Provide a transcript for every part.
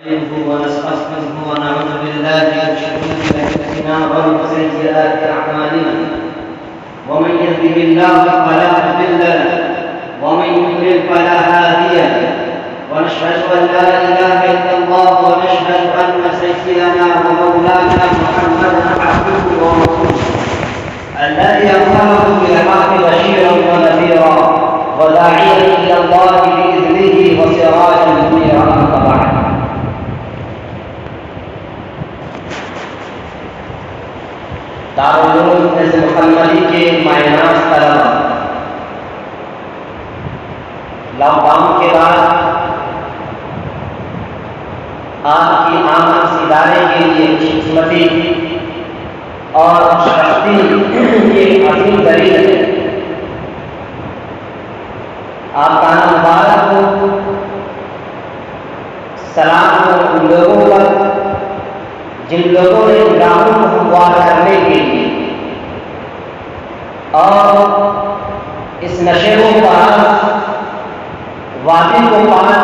ونستغفره ونعوذ بالله من شرور انفسنا ومن سيئات اعمالنا ومن يهده الله فلا مضل له ومن يضلل فلا هادي له ونشهد ان لا اله الا الله ونشهد ان سيدنا ومولانا محمدا عبده ورسوله الذي ارسله بالحق بشيرا ونذيرا وداعيا الى الله باذنه وسراجا منيرا. اما بعد، دارالعلوم حزب محمدی کے مایناز طلبہ لاک ڈاؤن کے بعد آپ کی آمد اس ادارے کے لیے خدمتی اور شرفتی کی ایک عظیم دلیل ہے. آپ کا نام مبارک ہو. سلام ہو ان لوگوں پر جن لوگوں نے گراؤنڈ کو ہموار کرنے کے لیے اور اس نشے و فراز وادی کو پار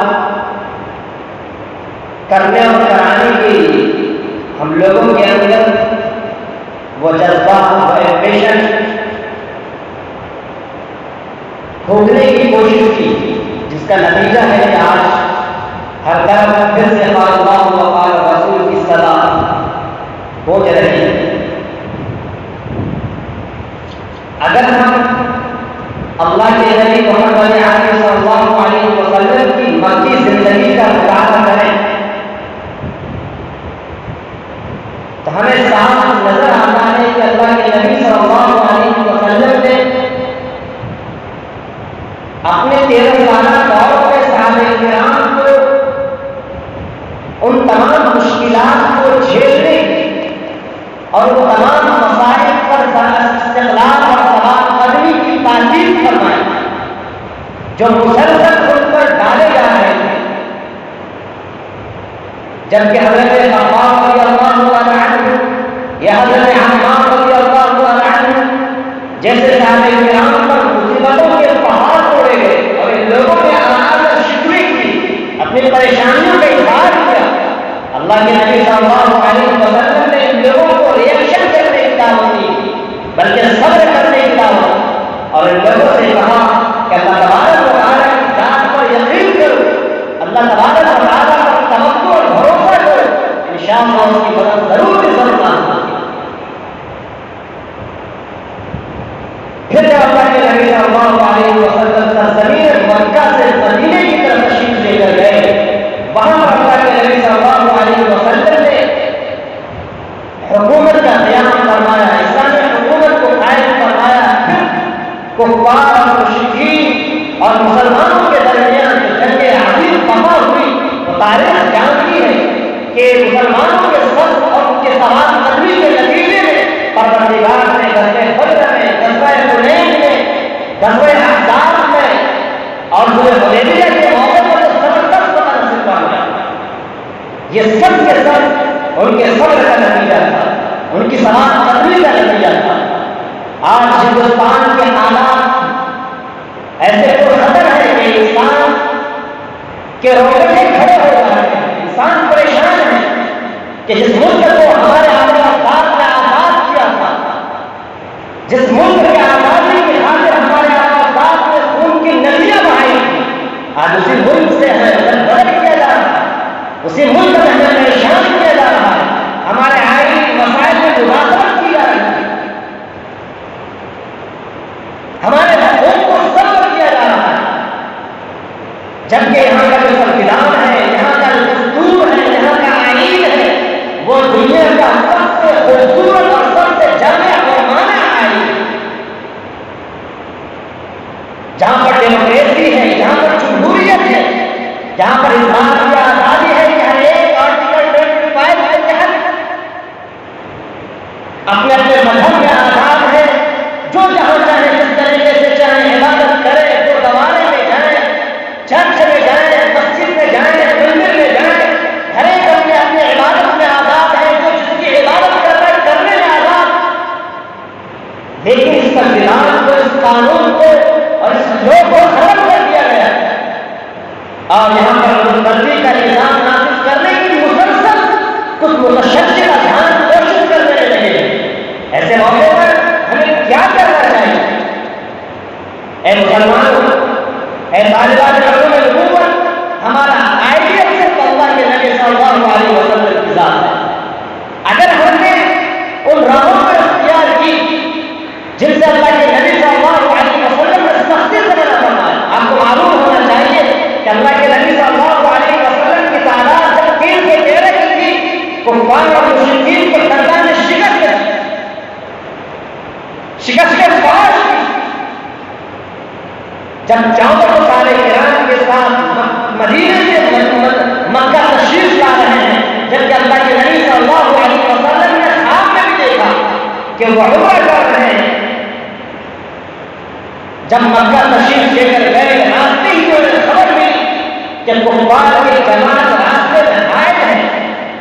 کرنے اور کرانے کے لیے ہم لوگوں کے اندر وہ جذبہ وہ ایمبیشن کھوجنے کی کوشش کی جس کا نتیجہ ہے کہ آج ہر طرف پھر سے قال اللہ و قال رسول کی صدا گونج رہی ہے. اگر ہم اللہ کے نبی محمد علیہ صلی اللہ علیہ وسلم کی مکی زندگی کا مطالعہ کریں تو ہمیں صاف نظر آتا ہے کہ اللہ کے نبی صلی اللہ علیہ وسلم نے اپنے 13 سالہ دور میں صحابہ کرام کو ان تمام مشکلات کو جھیلنے اور وہ تمام مسائل پر استقلال اور ثبات قدمی کی تعلیم فرمائی جو مسلسل ان پر ڈالے جا رہے ہیں. جبکہ حضرت خباب رضی اللہ عنہ یا حضرت عمار رضی اللہ عنہ جیسے صحابہ کرام پر مصیبتوں کے پہاڑ توڑے گئے اور ان لوگوں نے آواز شکوے کی اپنی پریشانیوں کا اظہار کیا. اللہ کے نبی صلی اللہ علیہ وسلم نے ان لوگوں کو ریئیکشن کرنے کی دعوت دی بلکہ صبر کرنے کی دعوت اور ان لوگوں سے کہا کہ اللہ تبارک و تعالیٰ کی ذات پر یقین کرو, اللہ تبارک و تعالیٰ پر توکل اور بھروسہ کرو, انشاءاللہ اس کی مدد ضرور ضرور آئے. پھر جب اللہ کے نبی صلی اللہ علیہ وسلم سرزمین مکہ سے مدینے کی طرف تشریف لے کر گئے, وہاں پر اللہ کے نبی صلی اللہ علیہ وسلم نے حکومت کا قیام فرمایا, اسلامی حکومت کو قائم فرمایا. کفار اور مشرکین اور مسلمانوں کے درمیان جو جنگ عظیم وقع ہوئی وہ تاریخ جانتی ہے کہ مسلمانوں کے صف اور ان کے ثبات قدمی کے نتیجے میں پروردگار نے غزوہ بدر میں, غزوہ حنین میں, غزوہ احزاب میں اور حدیبیہ کے موقع پر زبردست فتح نصیب فرمایا. یہ سب کے سب ان کے صبر کا نتیجہ تھا, ان کی ثبات قدمی کا نتیجہ تھا. آج ہندوستان کے حالات ایسے پرخطر ہیں کہ انسان کے روزے کھڑے ہو رہے ہیں. انسان پریشان ہے کہ جس ملک کو ہمارے آباد نے آزاد کیا تھا, جس ملک کی آزادی کی خاطر ہمارے آباد نے خون کی ندیاں بہائی تھی, آج اسی ملک سے ہمیں بدر کیا جا رہا ہے, اسی ملک میں ہمیں پریشان کیا جا رہا ہے, ہمارے آئینی مسائل میں مداخلت کی جا رہی ہے, ہمارے حقوق کو ضبط کیا جا رہا ہے. جبکہ یہاں کا جو سنویدھان ہے, یہاں کا جو دستور ہے, یہاں کا آئین ہے, وہ دنیا کا سب سے خوبصورت اور سب سے جامع اور مانع آئین ہے. جہاں پر ڈیموکریسی ہے, جہاں پر جمہوریت ہے, جہاں پر اظہار کی آزادی ہے کہ ہر ایک آرٹیکل 25 کے تحت اپنے اپنے مذہب میں آزاد ہے, جو جہاں چاہے جس طریقے سے چاہے عبادت کرے, جو دوارے میں جائیں, چرچ میں جائیں, کفار اور مشرکین کو اللہ نے شکست دی، شکست کے بعد جب چودہ سارے کرام کے ساتھ مدینے سے مکہ تشریف لا رہے ہیں، جبکہ اللہ کے نبی صلی اللہ علیہ وسلم نے خواب میں بھی دیکھا کہ وہ عمرہ کر رہے ہیں، جب مکہ تشریف لے کر گئے راستے ہی انہیں خبر ملی کہ کفار کی جماعت راستے میں آئے ہیں،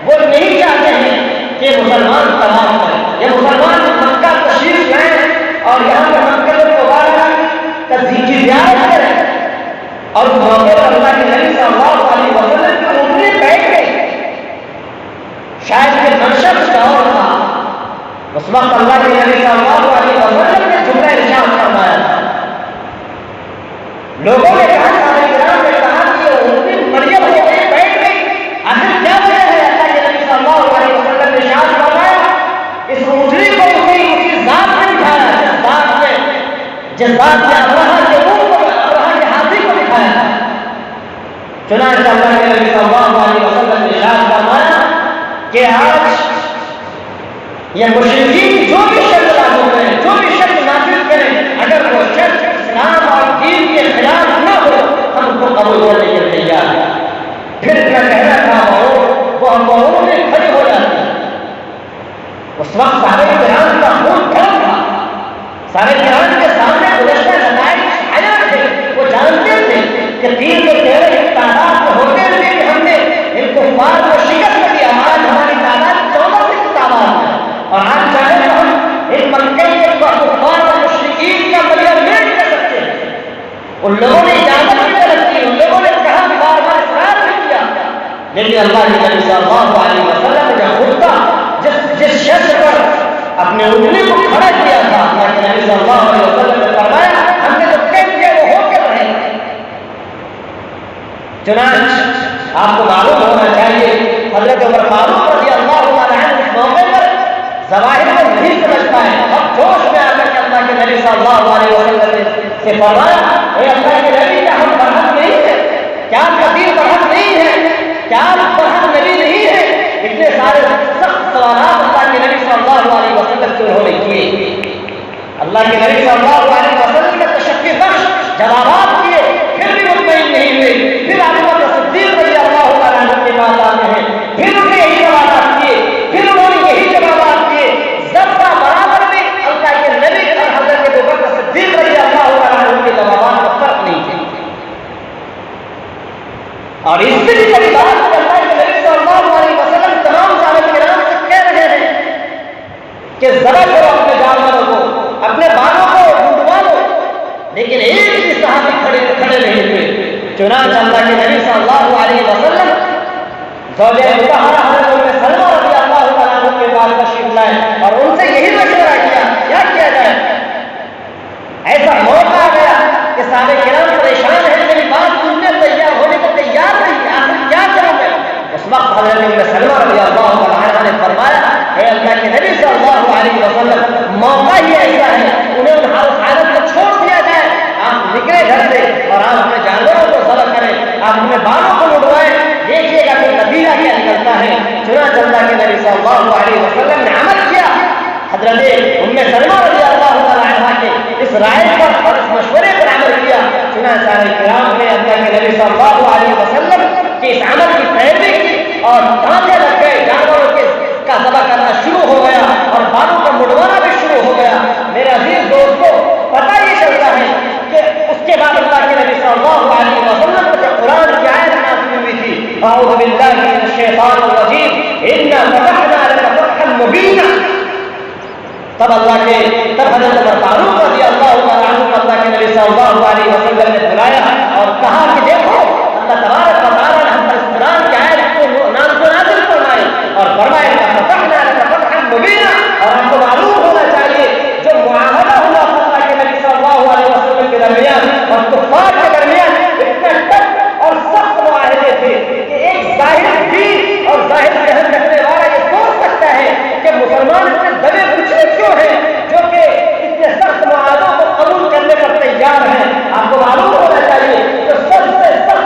وہ نہیں چاہتے ہیں کہ مسلمان طواف کریں، یہ مسلمان مکہ تشریف لائیں اور یہاں پر مکہ کی زیارت کریں، اور اس موقع پر اللہ کے نبی صلی اللہ علیہ وسلم کی اونٹنی بیٹھ گئی، شاید یہ منشا کچھ اور تھا، اس وقت اللہ کے نبی صلی اللہ علیہ وسلم نے جملہ ارشاد فرمایا تھا، لوگوں نے کہا صحابہ کرام نے کہا کہ یہ اونٹنی مریم ہو گئی بیٹھ گئی، آخر کیا وجہ ہے؟ اللہ کے نبی صلی اللہ علیہ وسلم نے ارشاد فرمایا اس اونٹنی کو اسی ذات نے دکھایا جس ذات نے ابراہیم کے منہ کو ابراہیم کے ہاتھی کو دکھایا تھا۔ چنانچہ اللہ کے نبی صلی اللہ علیہ وسلم نے ارشاد فرمایا کہ آج یہ مشرکین جو بھی شرط لاگو کریں، جو بھی شرط نافذ کریں، اگر وہ شرط اسلام اور دین کے خلاف نہ ہو ہم کو قبول کرنے کے تیار ہیں۔ پھر کیا کہنا تھا وہ میں کھڑے ہو جاتے ہیں۔ اس وقت سارے کرام کا خون گرم تھا، سارے کرام کے سامنے گزشتہ نتائج آیا تھے، وہ جانتے تھے کہ دین کے تیرے تعداد میں ہوتے ہوئے بھی ہم نے ان کفار کو شکست دی، آج ہماری تعداد 14 کی تعداد ہے، اور آج چاہے تو ہم ان مکے کے کفار اور مشرکین کا مطلب نہیں کر سکتے۔ ان لوگوں نے اجازت بھی طلب کی، ان لوگوں نے کہا کہ بار بار اصرار بھی کیا، لیکن اللہ کے نبی صلی اللہ علیہ وسلم نے خودتا جس شخص پر اپنے اونٹنی کو کھڑا کیا تھا، اللہ کے نبی صلی اللہ علیہ وسلم نے فرمایا ہم نے جو کہہ دیا وہ ہو کے رہے۔ چنانچہ آپ کو معلوم ہونا چاہیے حضرت عمر فاروق رضی اللہ تعالیٰ عنہ اس موقع پر ظواہر کو نہیں سمجھ پائے، اب جوش میں آ کر کے اللہ کے نبی صلی اللہ علیہ وسلم سے فرمایا اے اللہ کے نبی کیا ہم برحق نہیں ہے؟ کیا آپ کا دین برحق نہیں ہے؟ کیا آپ برحق نبی نہیں ہے؟ اتنے سارے سخت سوالات اللہ کے نبی صلی اللہ علیہ وسلم سے انہوں نے کیے۔ اللہ کے نبی صلی اللہ علیہ وسلم نے تشفی بخش جوابات کیے، پھر بھی مطمئن نہیں ہوئے، پھر ابو بکر صدیق رضی اللہ عنہ کے پاس آتے ہیں، پھر انہوں نے یہی جوابات کیے، پھر انہوں نے یہی جوابات کیے، ذرہ برابر میں اللہ کے نبی اور حضرت ابو بکر صدیق رضی اللہ عنہ کے جوابات کا فرق نہیں تھے۔ اور اس سے بھی بڑی بات کہ اللہ کے نبی صلی اللہ علیہ وسلم تمام صحابہ کرام سے کہہ رہے ہیں کہ ذرا کرو اپنے جانوروں کو، اپنے بالوں کو ڈھونڈوا لو، لیکن ایک بھی صحابی کھڑے نہیں ہوئے۔ چنانچہ اللہ کے نبی صلی اللہ علیہ وسلم زوجہ مطہرہ حضرت ام سلمہ رضی اللہ عنہ کے پاس تشریف لائے اور ان سے یہی مشورہ کیا کیا جائے؟ ایسا موقع آ گیا کہ صحابہ کرام پریشان ہیں، میری بات سننے تیار ہونے کو تیار نہیں، آخر کیا کروں میں؟ اس وقت حضرت ام سلمہ رضی اللہ عنہ نے فرمایا اے اللہ کے نبی صلی اللہ علیہ وسلم موقع ہی ایسا ہے، انہیں ہر حالت کو چھوڑ دیا جائے، آپ نکلے گھر سے اور آپ اپنے جانوروں کو ذبح کریں، آپ اپنے بالوں کو اڑوائیں، دیکھیے گا کہ نتیجہ کیا نکلتا ہے۔ چنانچہ اللہ کے نبی صلی اللہ علیہ وسلم نے عمل کیا، حضرت ام سلمہ رضی اللہ عنہ کے اس رائے پر اور اس مشورے پر عمل کیا۔ چنانچہ صحابہ کرام نے اللہ کے نبی صلی اللہ علیہ وسلم کے اس عمل کی پیروی کی اور تانتے لگ گئے، جانوروں کا ذبح کرنا شروع ہو گیا اور بالوں کو مڑوانا بھی شروع ہو گیا۔ میرے عزیز دوستو، پتہ یہ چلتا ہے کہ اس کے بعد اللہ کے نبی صلی اللہ علیہ وسلم پر قرآن کی آیت نازل ہوئی تھی، اعوذ باللہ من الشیطان الرجیم انا فتحنا لک فتحا مبینا۔ تب حضرت عمر فاروق رضی اللہ عنہ کو اللہ کے نبی صلی اللہ علیہ وسلم نے بلایا اور کہا کہ دیکھو اللہ تبارک و تعالیٰ نے ہم پر اس قرآن کی آیت کو نازل فرمائی اور فرمایا فتحنا لک فتحا مبینا۔ اور ہم کو معلوم ہونا چاہیے جو معاہدہ ہوا اللہ کے نبی صلی اللہ علیہ وسلم کے درمیان اور کفار کے درمیان اتنے سخت اور سخت معاہدے تھے کہ ایک ظاہر دین اور ظاہر ذہن رکھنے والا یہ سوچ سکتا ہے کہ مسلمان اتنے دبے کچلے کیوں ہیں جو کہ اتنے سخت معاہدوں کو قبول کرنے پر تیار ہیں۔ آپ کو معلوم ہونا چاہیے جو سب سے سخت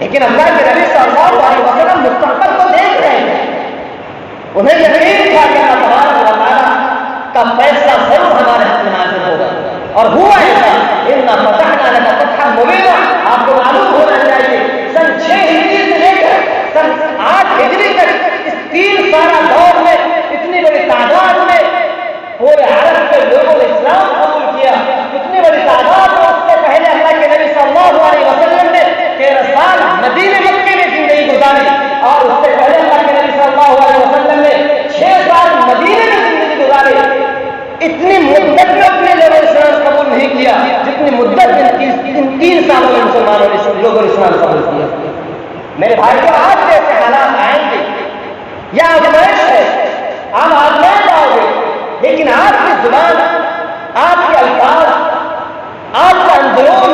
لیکن اللہ کے نبی صلی اللہ علیہ وسلم مستقبل کو دیکھ رہے ہیں، انہیں یقین تھا کہ اللہ تبارک و تعالیٰ کا فیصلہ ضرور ہمارے حق میں نازل ہوگا، اور ہوا ایسا۔ اِنَّا فَتَحْنَا لَكَ فَتْحًا مُبِينًا، آپ کو معلوم ہونا چاہیے سن 6 ہجری سے لے کر سن 8 ہجری تک اس 3 سالہ دور میں اتنی بڑی تعداد میں پورے عرب کے لوگوں نے اسلام قبول کیا، اتنی بڑی تعداد میں اس سے پہلے اللہ کے نبی صلی اللہ علیہ وسلم نے 13 سال مدینہ مکے میں زندگی گزاری، اور اس سے پہلے اللہ کے نبی صلی اللہ علیہ وسلم نے 6 سال مدینہ میں زندگی گزاری۔ اتنی مدت میں اپنے لوگوں نے اسلام قبول نہیں کیا جتنی مدت میں ان 3 سالوں میں مسلمانوں نے لوگوں نے اسلام قبول کیا۔ میرے بھائی کو آج جیسے حالات آئیں گے، یہ آزمائش ہے، آپ آزمائے جاؤ گے، لیکن آپ کی زبان، آپ کے الفاظ، آپ کا اندرون،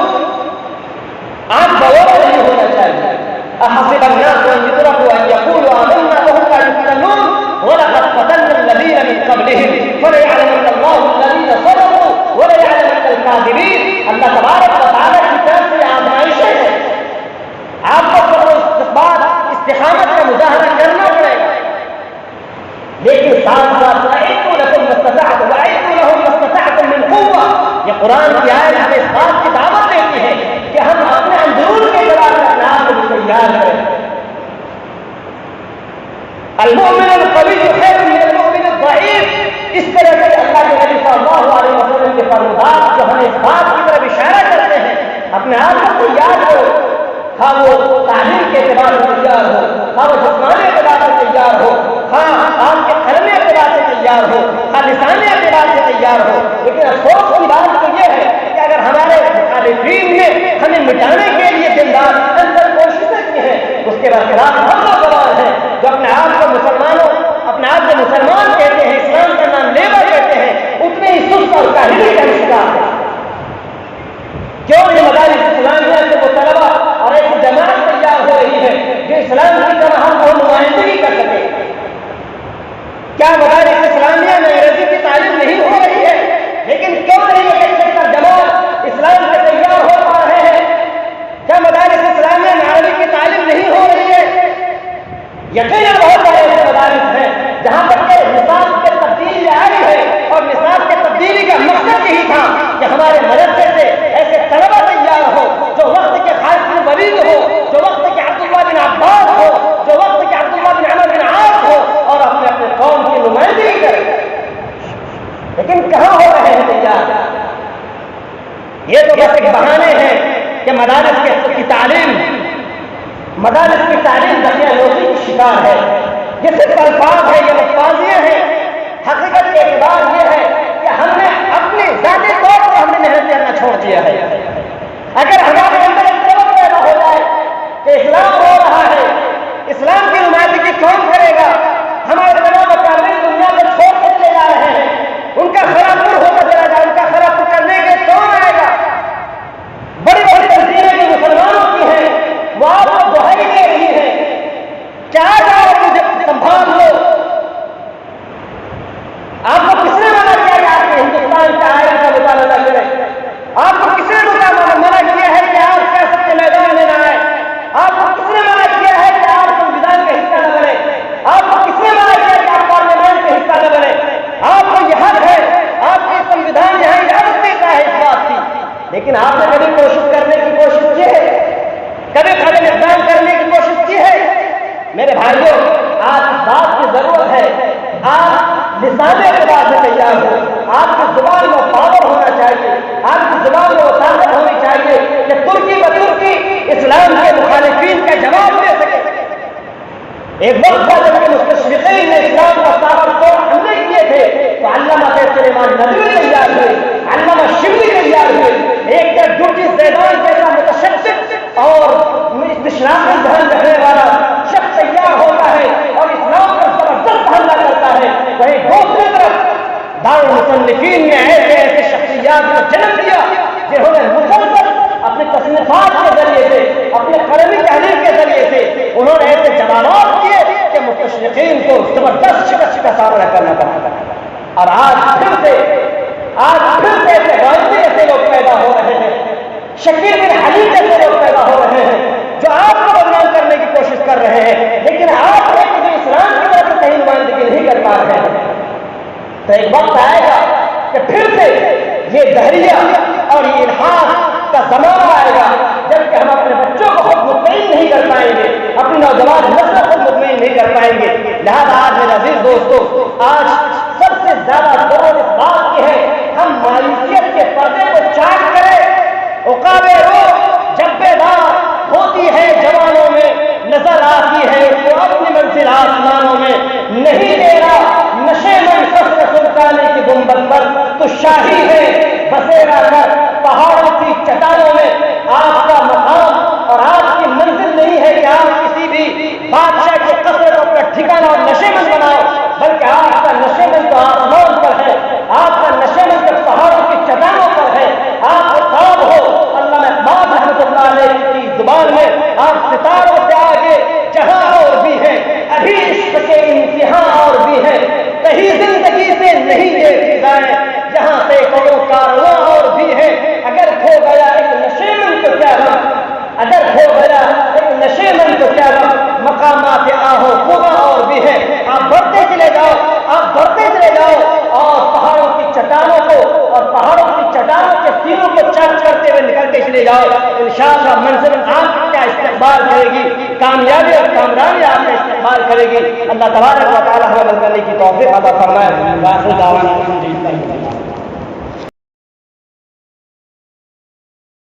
آپ بغور نہیں ہونا چاہیے۔ احسب الناس ان يتركوا ان يقولوا آمنا وهم لا يفتنون ولقد فتنا الذين من قبلهم فليعلمن الله الذين صدقوا وليعلمن الكاذبين۔ اللہ تبارک و تعالیٰ کی طرف سے آزمائشیں ہیں، آپ کو صبر و استقامت کا مظاہرہ کرنا پڑے گا، لیکن ساتھ ساتھ وَأَعِدُّوا لَهُم مَّا اسْتَطَعْتُم مِّن قُوَّةٍ، یہ قرآن کی آیت ہمیں اس بات کی دعوت دیتی ہے کہ ہم اپنے اندرون کے جواب اپنے آپ کو تیار کریں۔ المؤمن القوی خیر من المؤمن الضعیف، اس طرح سے اللہ کے نبی صلی اللہ علیہ وسلم کے فرمودات جو ہمیں اس بات کی طرف اشارہ کرتے ہیں اپنے آپ کو تیار کرو، خواہ وہ تعلیم کے اعتبار سے تیار ہو، خواہ وہ جسمانی اعتبار سے تیار ہو، خواہ آپ کے قلمی اعتبار سے تیار ہو، خواہ لسانی اعتبار سے تیار ہو۔ لیکن افسوس کی بات تو یہ ہے کہ اگر ہمارے مخالفین نے ہمیں مٹانے کے لیے دن رات اندر کوششیں کی ہیں، اس کے برخلاف ہم نوجوان ہیں جو اپنے آپ کو مسلمان کہتے ہیں، اسلام کا نام لیوا کہتے ہیں، اتنے ہی سست اور کاہلی کا شکار ہے۔ کیوں یہ مدارس اسلامیہ سے وہ طلبا اور ایسی جماعت تیار ہو رہی ہے جو اسلام کی طرح ہم کو نمائندگی کر سکے؟ کیا مدارس اسلامیہ میں انگریزی کی تعلیم نہیں ہو رہی ہے؟ لیکن کیوں نہیں ایک جماعت اسلام سے تیار ہو پا رہے ہیں؟ کیا مدارس اسلامیہ میں عربی کی تعلیم نہیں ہو رہی ہے؟ یقیناً بہت سارے ایسے مدارس ہیں جہاں پر کہ نصاب کے تبدیلی آئی ہے، اور نصاب کے تبدیلی کا مقصد یہی تھا کہ ہمارے مدرسے سے ایسے طلبا تیار ہو جو وقت کے خالد بن ولید ہو، جو وقت کے عبداللہ بن عباس ہو، جو وقت کے عبداللہ بن عمر بن عاص ہو، اور اپنے قوم کی نمائندگی کرے۔ لیکن کہاں ہو رہے ہیں تیار؟ یہ تو بس ایک بہانے ہیں کہ مدارس کی تعلیم دقیانوسی کی شکار ہے، یہ صرف الفاظ ہے، یہ مفازیاں ہیں۔ حقیقت کے اعتبار یہ ہے کہ ہم نے اپنے ذاتی طور پر ہم نے محنت کرنا چھوڑ دیا ہے۔ اگر ہمارے اندر ایک سبق پیدا ہو جائے کہ اسلام ہو رہا ہے، اسلام کی نمائندگی کون کرے گا، ہمارے تمام اکابرین دنیا کو چھوڑ کر چلے جا رہے ہیں، ان کا خرابپور ہوتا چلا جائے، ان کا خرابپور کرنے کے کون آئے گا؟ بڑی بڑی تنظیمیں جو مسلمانوں کی ہیں وہ آپ کو دہائی دے رہی ہیں کہ آ جاؤ مجھے سنبھال لو۔ آپ کو کس نے منع کیا کہ آپ ہندوستان کے آئین کا مطالعہ نہ کریں؟ آپ کو کس نے منع کیا ہے کہ آپ سیاست کے میدان میں نہ آئے؟ آپ کو کس نے منع کیا ہے کہ آپ سنویدھان کا حصہ نہ بنے؟ آپ کو کس نے منع کیا کہ آپ پارلیمان کا حصہ نہ بنے؟ آپ کو یہ حق ہے، آپ کے سنویدھان یہاں اجازت دیتا ہے اس بات کی، لیکن آپ نے کبھی کوشش کرنے کی کوشش کی ہے؟ کبھی قدم اقدام کرنے کی کوشش کی ہے؟ میرے بھائیوں، آج اس بات کی ضرورت ہے آپ لسان اعتبار سے تیار ہو، آپ کی زبان میں پاور ہونا چاہیے، آپ کی زبان میں وہ طاقت ہونی چاہیے کہ ترکی بترکی اسلام کے مخالفین کا جواب دے سکے۔ ایک وقت تھا جب کہ مستشرقین نے اسلام کا طاقت توڑ حملے کیے تھے تو علامہ سلیمان ندوی تیار ہوئے، علامہ شبلی تیار ہوئے، ایک جرجی زیدان جیسا متشدد اور استشراقی ذہن رکھنے والا شخص تیار ہوتا ہے اور اسلام پر زبردست حملہ کرتا ہے۔ وہیں دوسری طرف دارالمصنفین نے ایسے شخصیات کو جنم دیا جنہوں نے مسلسل اپنے تصنیفات کے ذریعے سے، اپنے قلمی تحریر کے ذریعے سے انہوں نے ایسے جوابات کیے کہ مستشرقین کو زبردست شکست کا سامنا کرنا پڑا۔ اور آج پھر سے ایسے غالبی ایسے لوگ پیدا ہو رہے ہیں، شکیل بن حلیم جیسے لوگ پیدا ہو رہے ہیں جو آپ کو تو ایک وقت آئے گا کہ پھر سے یہ دہریہ اور یہ الحاق کا زمانہ آئے گا جبکہ ہم اپنے بچوں کو خود مطمئن نہیں کر پائیں گے، اپنی نوجوان نسل کو مطمئن نہیں کر پائیں گے۔ لہذا آج میرے عزیز دوستو، آج سب سے زیادہ ضرورت اس بات کی ہے ہم مایوسیت کے پردے کو چاک کریں۔ عقاب روح جب بیدار ہوتی ہے جوانوں میں، نظر آتی ہے اس کو اپنی منزل آسمانوں میں، نہیں دے رہا نشے میں فصل سلطانے کی گنبد پر تو شاہی ہے بسیرا کر پہاڑوں کی چٹانوں میں۔ آپ کا مقام اور آپ کی منزل نہیں ہے کہ آپ کسی بھی بادشاہ کے قصر کو اپنا ٹھکانہ اور نشے مند بناؤ، بلکہ آپ کا نشے مند تو آسمان پر ہے، آپ کا نشے مند تو پہاڑوں کی چٹانوں پر ہے۔ آپ کو خواب ہو، علامہ اقبال رحمۃ اللہ علیہ کی زبان میں، آپ ستاروں سے آگے جہاں اور بھی ہے، ابھی عشق کے امتحان اور بھی ہے، کہیں زندگی سے نہیں یہ فضائیں، جہاں سے کروں کارواں اور بھی ہے۔ اگر کھو گیا ایک نشے من تو کیا غم، اگر کھو گیا ایک نشے من تو کیا غم، مقامات آہو خوبا اور بھی ہے۔ آپ بڑھتے چلے جاؤ، آپ بڑھتے چلے جاؤ، اور پہاڑوں کی چٹانوں کو اور پہاڑوں کی چٹانوں کے سینوں کو چرچ کرتے ہوئے نکلتے چلے جاؤ۔ انشاءاللہ منزل آپ کا استقبال کرے گی، کامیابی اور کامرانی آپ کا استقبال کرے گی۔ اللہ تبارک و تعالی ہمیں عمل کرنے کی توفیق عطا فرمائے۔